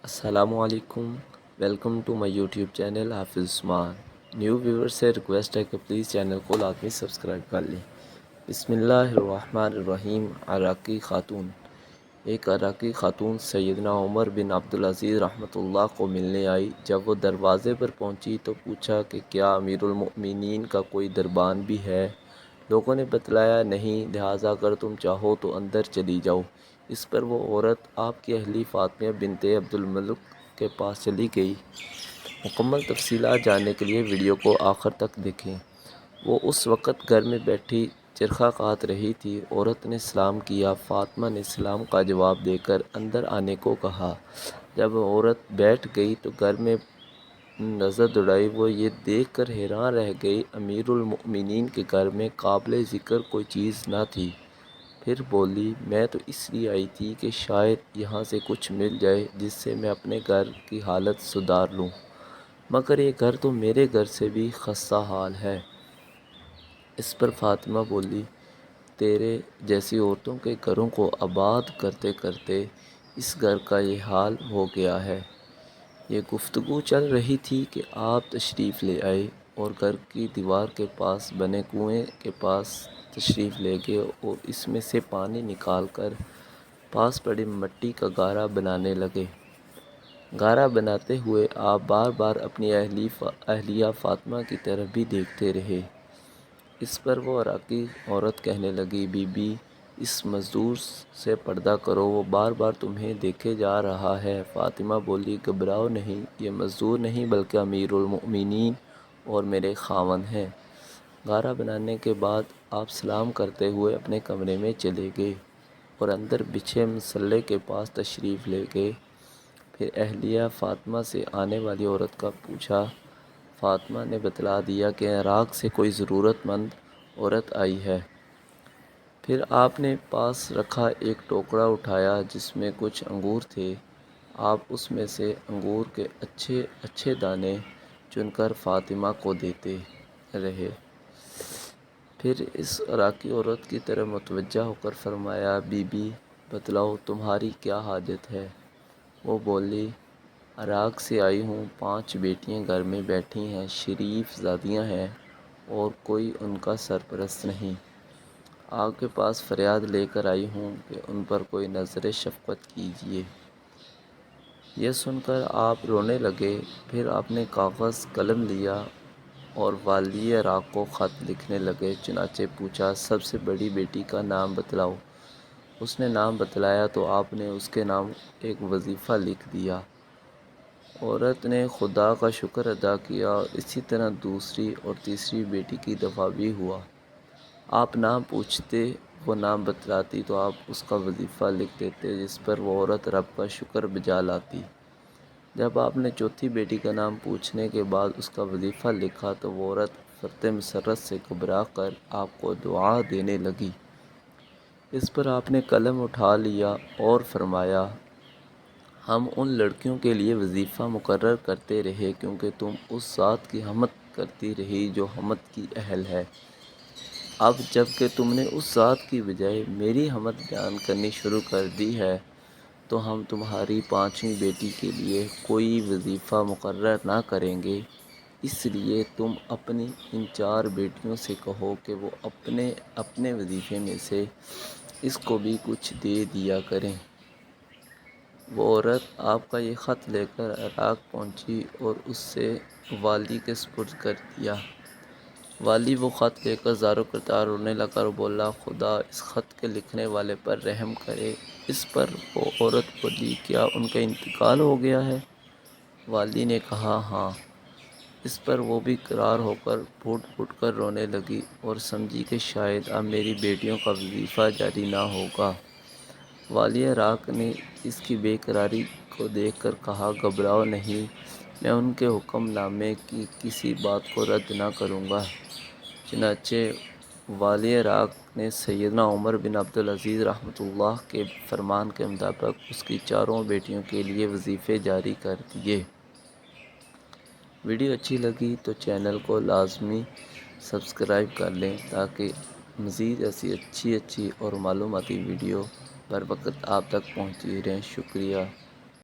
السلام علیکم. Welcome to my YouTube channel Hafiz Usman. New ویور سے ریکویسٹ ہے کہ پلیز چینل کو لازمی سبسکرائب کر لیں. بسم اللہ الرحمن الرحیم. عراقی خاتون. ایک عراقی خاتون سیدنا عمر بن عبدالعزیز رحمۃ اللہ کو ملنے آئی. جب وہ دروازے پر پہنچی تو پوچھا کہ کیا امیر المؤمنین کا کوئی دربان بھی ہے؟ لوگوں نے بتلایا نہیں، لہٰذا اگر تم چاہو تو اندر چلی جاؤ. اس پر وہ عورت آپ کی اہلی فاطمہ بنت عبدالملک کے پاس چلی گئی. مکمل تفصیلات جاننے کے لیے ویڈیو کو آخر تک دیکھیں. وہ اس وقت گھر میں بیٹھی چرخہ کاٹ رہی تھی. عورت نے سلام کیا. فاطمہ نے سلام کا جواب دے کر اندر آنے کو کہا. جب عورت بیٹھ گئی تو گھر میں نظر دوڑائی. وہ یہ دیکھ کر حیران رہ گئی امیر المؤمنین کے گھر میں قابل ذکر کوئی چیز نہ تھی. پھر بولی، میں تو اس لیے آئی تھی کہ شاید یہاں سے کچھ مل جائے جس سے میں اپنے گھر کی حالت سدھار لوں، مگر یہ گھر تو میرے گھر سے بھی خستہ حال ہے. اس پر فاطمہ بولی، تیرے جیسی عورتوں کے گھروں کو آباد کرتے کرتے اس گھر کا یہ حال ہو گیا ہے. یہ گفتگو چل رہی تھی کہ آپ تشریف لے آئے اور گھر کی دیوار کے پاس بنے کنویں کے پاس تشریف لے گئے اور اس میں سے پانی نکال کر پاس پڑی مٹی کا گارا بنانے لگے. گارا بناتے ہوئے آپ بار بار اپنی اہلیہ فاطمہ کی طرف بھی دیکھتے رہے. اس پر وہ عراقی عورت کہنے لگی، بی بی اس مزدور سے پردہ کرو، وہ بار بار تمہیں دیکھے جا رہا ہے. فاطمہ بولی، گھبراؤ نہیں، یہ مزدور نہیں بلکہ امیر المؤمنین اور میرے خاوند ہیں. گارا بنانے کے بعد آپ سلام کرتے ہوئے اپنے کمرے میں چلے گئے اور اندر بچھے مصلے کے پاس تشریف لے گئے. پھر اہلیہ فاطمہ سے آنے والی عورت کا پوچھا. فاطمہ نے بتلا دیا کہ عراق سے کوئی ضرورت مند عورت آئی ہے. پھر آپ نے پاس رکھا ایک ٹوکرا اٹھایا جس میں کچھ انگور تھے. آپ اس میں سے انگور کے اچھے اچھے دانے چن کر فاطمہ کو دیتے رہے. پھر اس عراقی عورت کی طرف متوجہ ہو کر فرمایا، بی بی بتلاؤ تمہاری کیا حاجت ہے؟ وہ بولی، عراق سے آئی ہوں، 5 بیٹیاں گھر میں بیٹھی ہیں، شریف زادیاں ہیں اور کوئی ان کا سرپرست نہیں. آپ کے پاس فریاد لے کر آئی ہوں کہ ان پر کوئی نظر شفقت کیجیے. یہ سن کر آپ رونے لگے. پھر آپ نے کاغذ قلم لیا اور والی عراق کو خط لکھنے لگے. چنانچہ پوچھا، سب سے بڑی بیٹی کا نام بتلاؤ. اس نے نام بتلایا تو آپ نے اس کے نام ایک وظیفہ لکھ دیا. عورت نے خدا کا شکر ادا کیا اور اسی طرح دوسری اور تیسری بیٹی کی دفعہ بھی ہوا. آپ نام پوچھتے، وہ نام بتلاتی تو آپ اس کا وظیفہ لکھ دیتے، جس پر وہ عورت رب کا شکر بجا لاتی. جب آپ نے چوتھی بیٹی کا نام پوچھنے کے بعد اس کا وظیفہ لکھا تو وہ عورت فرط مسرت سے گھبرا کر آپ کو دعا دینے لگی. اس پر آپ نے قلم اٹھا لیا اور فرمایا، ہم ان لڑکیوں کے لیے وظیفہ مقرر کرتے رہے کیونکہ تم اس ذات کی حمد کرتی رہی جو حمد کی اہل ہے. اب جب کہ تم نے اس ذات کی بجائے میری حمد بیان کرنی شروع کر دی ہے تو ہم تمہاری 5ویں بیٹی کے لیے کوئی وظیفہ مقرر نہ کریں گے. اس لیے تم اپنی ان 4 بیٹیوں سے کہو کہ وہ اپنے اپنے وظیفے میں سے اس کو بھی کچھ دے دیا کریں. وہ عورت آپ کا یہ خط لے کر عراق پہنچی اور اس سے والی کے سپرد کر دیا. والی وہ خط لے کر زاروں کرتار رونے لگا اور بولا، خدا اس خط کے لکھنے والے پر رحم کرے. اس پر وہ عورت بولی، کیا ان کا انتقال ہو گیا ہے؟ والی نے کہا، ہاں. اس پر وہ بھی کرار ہو کر پھوٹ پھوٹ کر رونے لگی اور سمجھی کہ شاید اب میری بیٹیوں کا وظیفہ جاری نہ ہوگا. والی عراق نے اس کی بے قراری کو دیکھ کر کہا، گھبراؤ نہیں، میں ان کے حکم نامے کی کسی بات کو رد نہ کروں گا. چنانچہ والی عراق نے سیدنا عمر بن عبدالعزیز رحمۃ اللہ کے فرمان کے مطابق اس کی 4 بیٹیوں کے لیے وظیفے جاری کر دیے. ویڈیو اچھی لگی تو چینل کو لازمی سبسکرائب کر لیں تاکہ مزید ایسی اچھی اور معلوماتی ویڈیو بر وقت آپ تک پہنچتی رہیں. شکریہ.